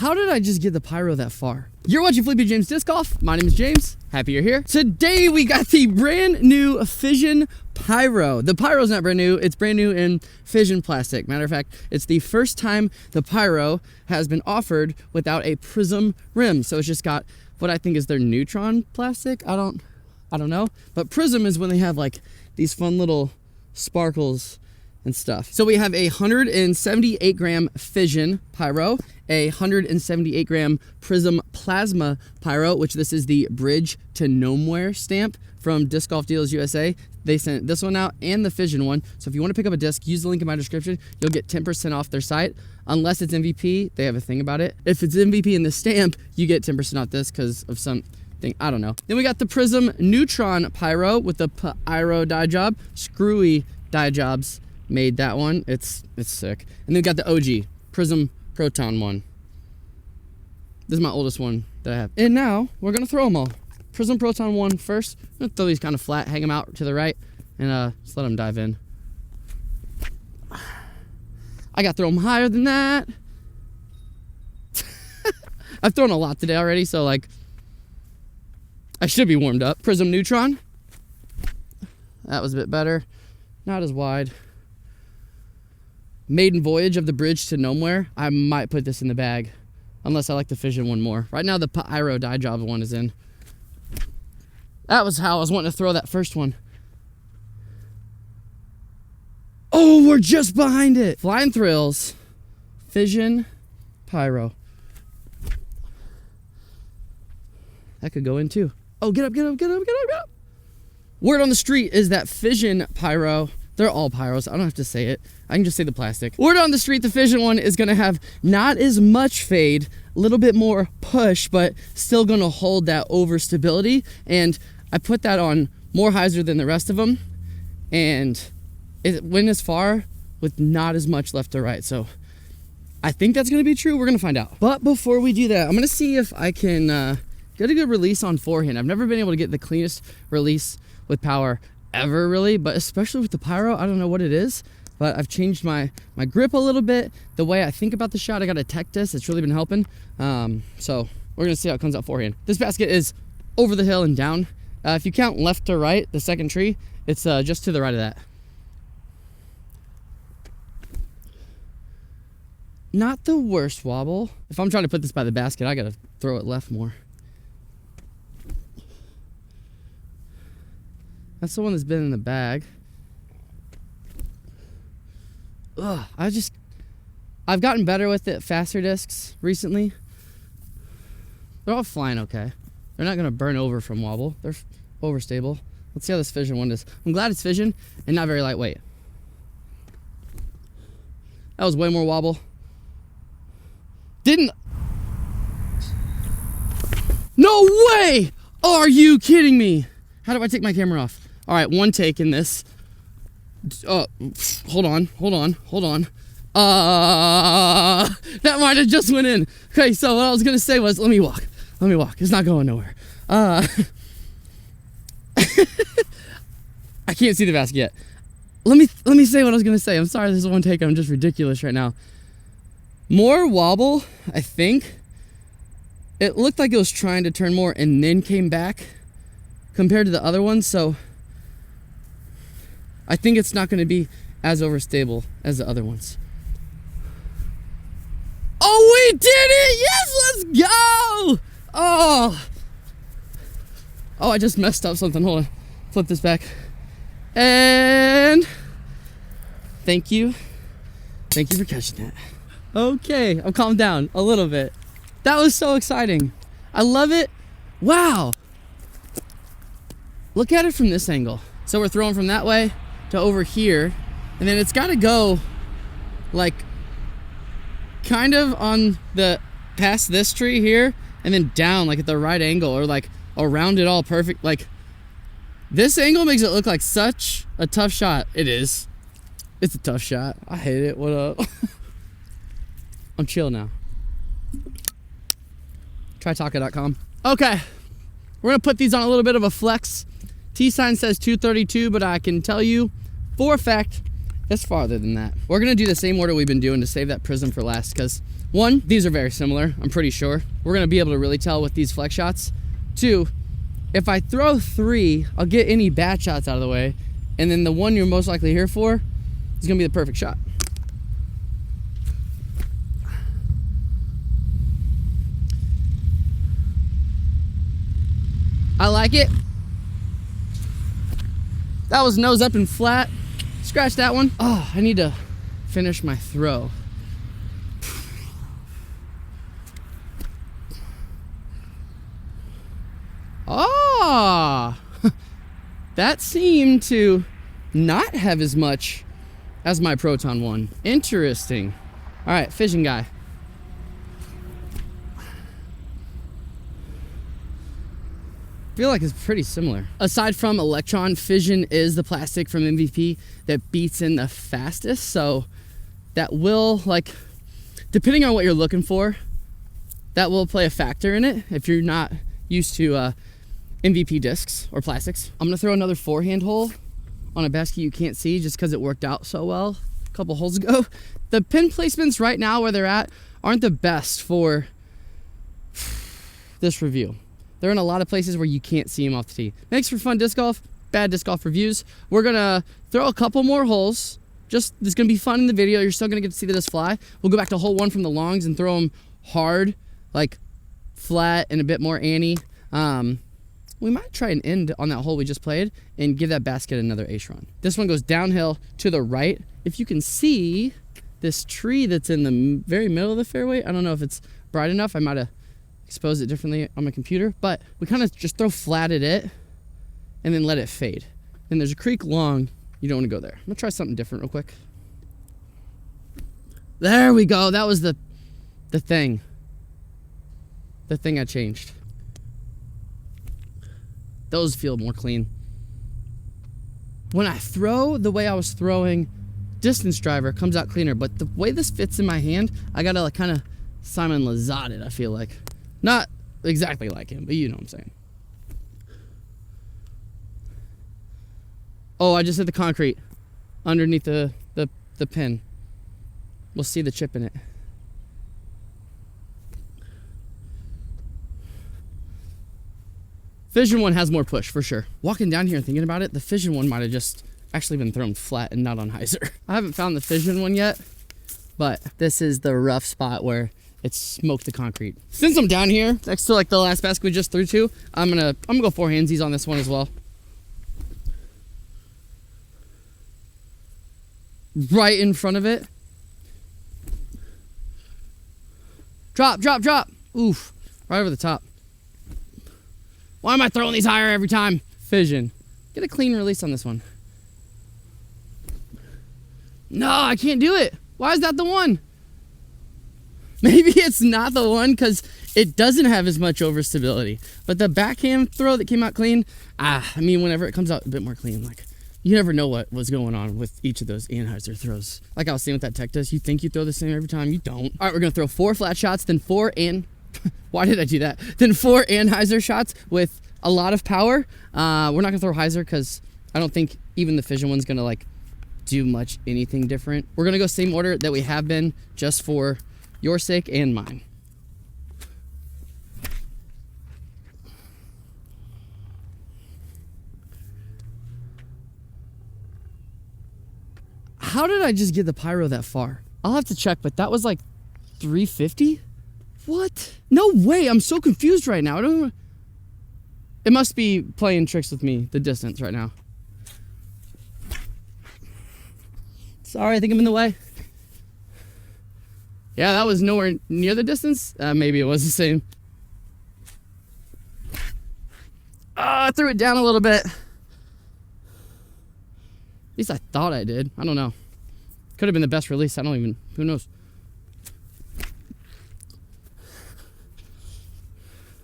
How did I just get the pyro that far? You're watching Flippy James Disc Golf. My name is James. Happy you're here. Today we got the brand new Fission Pyro. The Pyro's not brand new. It's brand new in Fission plastic. Matter of fact, it's the first time the Pyro has been offered without a prism rim. So it's just got what I think is their neutron plastic. I don't know. But prism is when they have like these fun little sparkles and stuff. So we have a 178 gram Fission Pyro, a 178 gram Prism Plasma Pyro, which this is the Bridge to Nowhere stamp from Disc Golf Deals USA. They sent this one out and the Fission one. So if you want to pick up a disc, use the link in my description. You'll get 10% off their site. Unless it's MVP, they have a thing about it. If it's MVP in the stamp, you get 10% off this because of some thing, I don't know. Then we got the Prism Neutron Pyro with the Pyro die job. Screwy die jobs made that one. It's sick. And then we got the OG Prism Proton one. This is my oldest one that I have. And now we're gonna throw them all. Prism Proton one first. I'm gonna throw these kind of flat, hang them out to the right, and just let them dive in. I gotta throw them higher than that. I've thrown a lot today already, so like I should be warmed up. Prism Neutron. That was a bit better. Not as wide. Maiden Voyage of the Bridge to Nowhere. I might put this in the bag, unless I like the Fission one more. Right now the Pyro die job one is in. That was how I was wanting to throw that first one. Oh, we're just behind it. Flying Thrills, Fission Pyro. That could go in too. Oh, get up, get up, get up, get up, get up. Word on the street is that Fission Pyro, they're all pyros, I don't have to say it. I can just say the plastic. Word on the street, the Fission one is gonna have not as much fade, a little bit more push, but still gonna hold that over stability. And I put that on more hyzer than the rest of them. And it went as far with not as much left to right. So I think that's gonna be true. We're gonna find out. But before we do that, I'm gonna see if I can get a good release on forehand. I've never been able to get the cleanest release with power ever, really, but especially with the Pyro, I don't know what it is, but I've changed my grip a little bit, the way I think about the shot. I got a tech disc, it's really been helping. So we're gonna see how it comes out forehand. This basket is over the hill and down. If you count left to right, the second tree, it's just to the right of that. Not the worst wobble. If I'm trying to put this by the basket, I gotta throw it left more. That's the one that's been in the bag. Ugh, I've gotten better with it, faster discs recently. They're all flying okay. They're not gonna burn over from wobble. They're overstable. Let's see how this Fission one is. I'm glad it's Fission and not very lightweight. That was way more wobble. No way! Are you kidding me? How do I take my camera off? All right, one take in this. Hold on. That might have just went in. Okay, so what I was gonna say was, let me walk. It's not going nowhere. I can't see the basket yet. Let me say what I was gonna say. I'm sorry, this is one take. I'm just ridiculous right now. More wobble, I think. It looked like it was trying to turn more and then came back compared to the other ones, so I think it's not going to be as overstable as the other ones. Oh, we did it! Yes, let's go! Oh, I just messed up something. Hold on. Flip this back. And thank you. Thank you for catching that. Okay, I'm calmed down a little bit. That was so exciting. I love it. Wow. Look at it from this angle. So we're throwing from that way to over here, and then it's got to go like kind of on the past this tree here and then down like at the right angle, or like around it all perfect. Like this angle makes it look like such a tough shot. It is. It's a tough shot. I hate it. What up? I'm chill now. Trytaka.com. Okay, we're gonna put these on a little bit of a flex. T-sign says 232, but I can tell you for a fact it's farther than that. We're gonna do the same order we've been doing to save that prism for last, because One, these are very similar, I'm pretty sure. We're gonna be able to really tell with these flex shots. Two, if I throw 3, I'll get any bad shots out of the way, and then the one you're most likely here for is gonna be the perfect shot. I like it. That was nose up and flat. Scratch that one. Oh, I need to finish my throw. Ah, that seemed to not have as much as my Proton one. Interesting. All right, fission guy. I feel like it's pretty similar. Aside from Electron, fission is the plastic from MVP that beats in the fastest. So that will, like, depending on what you're looking for, that will play a factor in it if you're not used to MVP discs or plastics. I'm gonna throw another forehand hole on a basket you can't see just because it worked out so well a couple holes ago. The pin placements right now where they're at aren't the best for this review. They're in a lot of places where you can't see them off the tee. Makes for fun disc golf, bad disc golf reviews. We're gonna throw a couple more holes. Just, it's gonna be fun in the video. You're still gonna get to see the disc fly. We'll go back to hole 1 from the longs and throw them hard, like flat and a bit more Annie. We might try and end on that hole we just played and give that basket another ace run. This one goes downhill to the right. If you can see this tree that's in the very middle of the fairway, I don't know if it's bright enough. I might have exposed it differently on my computer, but we kind of just throw flat at it and then let it fade. And there's a creek long. You don't want to go there. I'm gonna try something different real quick. There we go. That was the thing. The thing I changed. Those feel more clean. When I throw the way I was throwing, distance driver comes out cleaner, but the way this fits in my hand, I gotta like kind of Simon Lazat it, I feel like. Not exactly like him, but you know what I'm saying. Oh, I just hit the concrete underneath the pin. We'll see the chip in it. Fission one has more push, for sure. Walking down here and thinking about it, the fission one might have just actually been thrown flat and not on hyzer. I haven't found the fission one yet, but this is the rough spot where it smoked the concrete. Since I'm down here, next to like the last basket we just threw to, I'm gonna go 4-handsies on this one as well. Right in front of it. Drop, drop, drop. Oof, right over the top. Why am I throwing these higher every time? Fission. Get a clean release on this one. No, I can't do it. Why is that the one? Maybe it's not the one because it doesn't have as much overstability. But the backhand throw that came out clean, I mean, whenever it comes out a bit more clean, like, you never know what was going on with each of those Anheuser throws. Like I was saying with that tech disc, you think you throw the same every time, you don't. All right, we're gonna throw 4 flat shots, then 4 why did I do that? Then 4 Anheuser shots with a lot of power. We're not gonna throw hyzer because I don't think even the fission one's gonna like do much anything different. We're gonna go same order that we have been, just for your sake and mine. How did I just get the pyro that far? I'll have to check, but that was like 350? What? No way, I'm so confused right now. I don't know. It must be playing tricks with me, the distance right now. Sorry, I think I'm in the way. Yeah, that was nowhere near the distance. Maybe it was the same. I threw it down a little bit. At least I thought I did. I don't know. Could have been the best release. I don't even, who knows?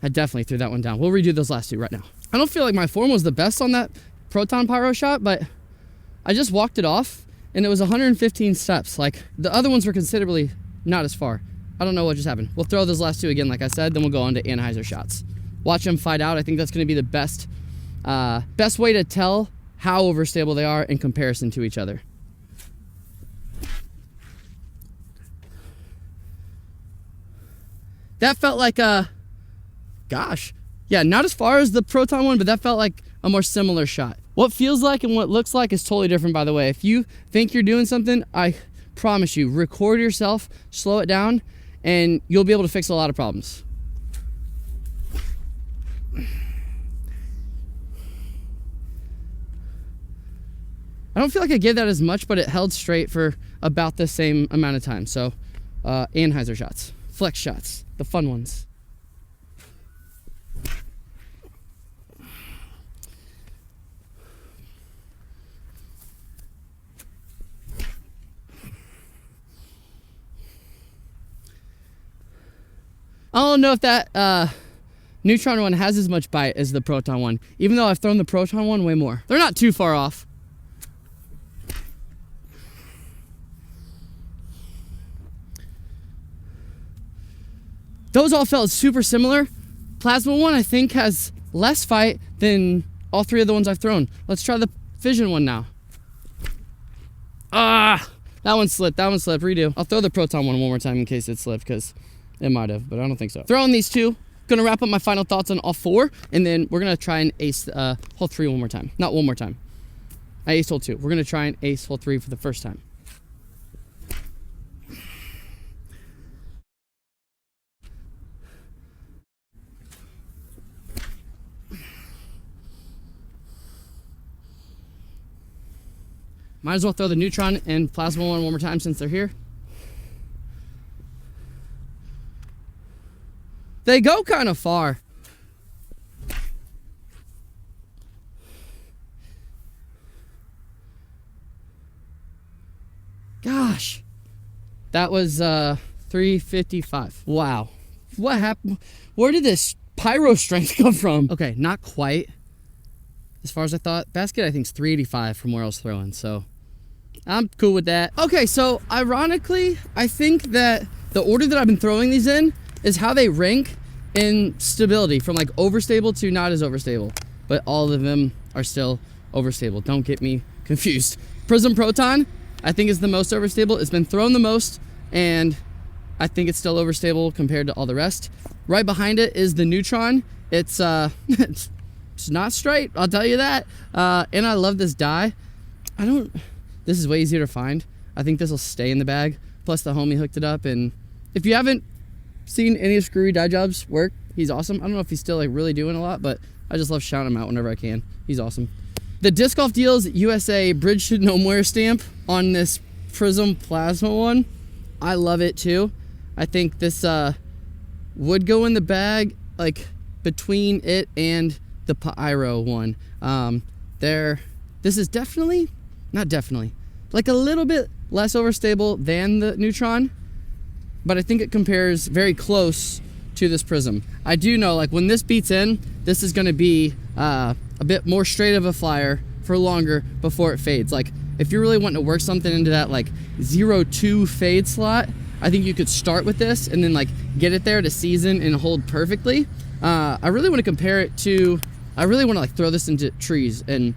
I definitely threw that one down. We'll redo those last 2 right now. I don't feel like my form was the best on that Proton Pyro shot, but I just walked it off and it was 115 steps. Like the other ones were considerably not as far. I don't know what just happened. We'll throw those last 2 again, like I said, then we'll go on to Anheuser shots. Watch them fight out. I think that's gonna be the best way to tell how overstable they are in comparison to each other. That felt like a, gosh. Yeah, not as far as the Proton one, but that felt like a more similar shot. What feels like and what looks like is totally different, by the way. If you think you're doing something, I promise you, record yourself, slow it down, and you'll be able to fix a lot of problems. I don't feel like I gave that as much, but it held straight for about the same amount of time. So, Anheuser shots, flex shots, the fun ones. I don't know if that Neutron one has as much bite as the Proton one, even though I've thrown the Proton one way more. They're not too far off. Those all felt super similar. Plasma one, I think, has less fight than all three of the ones I've thrown. Let's try the Fission one now. Ah, that one slipped, redo. I'll throw the Proton one more time in case it slipped, because it might have, but I don't think so. Throwing these two, gonna wrap up my final thoughts on all four, and then we're gonna try and ace hole 3 one more time. Not one more time. I aced hole 2. We're gonna try and ace hole 3 for the first time. Might as well throw the Neutron and Plasma one more time since they're here. They go kind of far. Gosh. That was 355. Wow. What happened? Where did this pyro strength come from? Okay, not quite as far as I thought. Basket I think is 385 from where I was throwing, so I'm cool with that. Okay, so ironically, I think that the order that I've been throwing these in is how they rank in stability, from like overstable to not as overstable, but all of them are still overstable. Don't get me confused. Prism Proton, I think is the most overstable. It's been thrown the most, and I think it's still overstable compared to all the rest. Right behind it is the Neutron. It's it's not straight, I'll tell you that. And I love this die. This is way easier to find. I think this will stay in the bag. Plus the homie hooked it up, and if you haven't seen any of Screwy Die Job's work, he's awesome. I don't know if he's still like really doing a lot, but I just love shouting him out whenever I can. He's awesome. The Disc Golf Deals USA Bridge to Nowhere stamp on this Prism Plasma one, I love it too. I think this would go in the bag like between it and the Pyro one. This is definitely, not definitely, like a little bit less overstable than the Neutron, but I think it compares very close to this Prism. I do know, like, when this beats in, this is gonna be a bit more straight of a flyer for longer before it fades. Like, if you're really wanting to work something into that like 0-2 fade slot, I think you could start with this and then like get it there to season and hold perfectly. I really want to compare it to, I really want to like throw this into trees and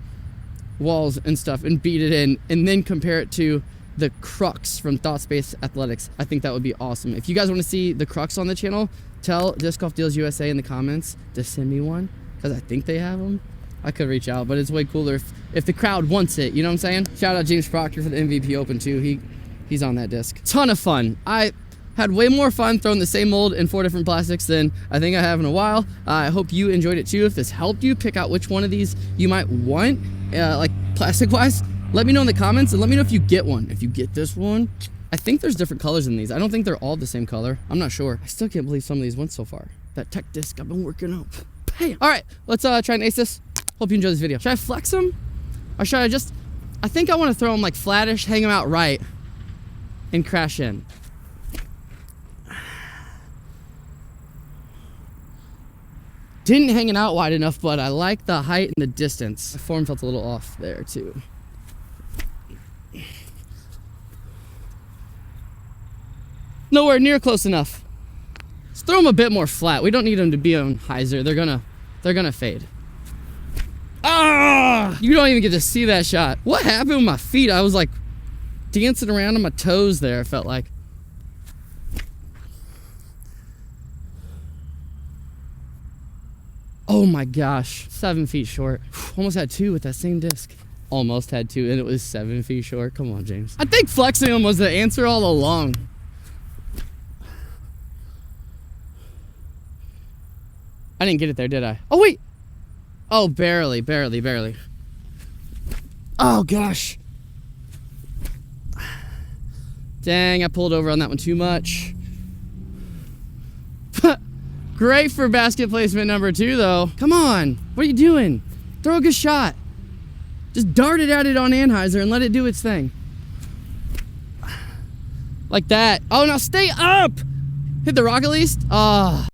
walls and stuff and beat it in, and then compare it to the Crux from Thought Space Athletics. I think that would be awesome. If you guys want to see the Crux on the channel, tell Disc Golf Deals USA in the comments to send me one, because I think they have them. I could reach out, but it's way cooler if the crowd wants it, you know what I'm saying? Shout out James Proctor for the MVP Open too. He's on that disc. Ton of fun. I had way more fun throwing the same mold in 4 different plastics than I think I have in a while. I hope you enjoyed it too. If this helped you pick out which one of these you might want, like plastic wise, let me know in the comments, and let me know if you get one. If you get this one, I think there's different colors in these. I don't think they're all the same color. I'm not sure. I still can't believe some of these went so far. That tech disc I've been working up. Bam. All right, let's try and ace this. Hope you enjoy this video. Should I flex them? Or should I just, I think I want to throw them like flattish, hang them out right, and crash in. Didn't hang it out wide enough, but I like the height and the distance. The form felt a little off there too. Nowhere near close enough. Let's throw them a bit more flat. We don't need them to be on hyzer. They're gonna fade. Ah! You don't even get to see that shot. What happened with my feet? I was like dancing around on my toes there, it felt like. Oh my gosh, 7 feet short. Almost had 2 with that same disc. Almost had 2 and it was 7 feet short. Come on, James. I think flexing them was the answer all along. I didn't get it there, did I? Oh wait. Oh, barely. Oh gosh. Dang, I pulled over on that one too much. Great for basket placement number 2 though. Come on, what are you doing? Throw a good shot. Just dart it at it on Anheuser and let it do its thing. Like that. Oh, now stay up. Hit the rock at least. Ah.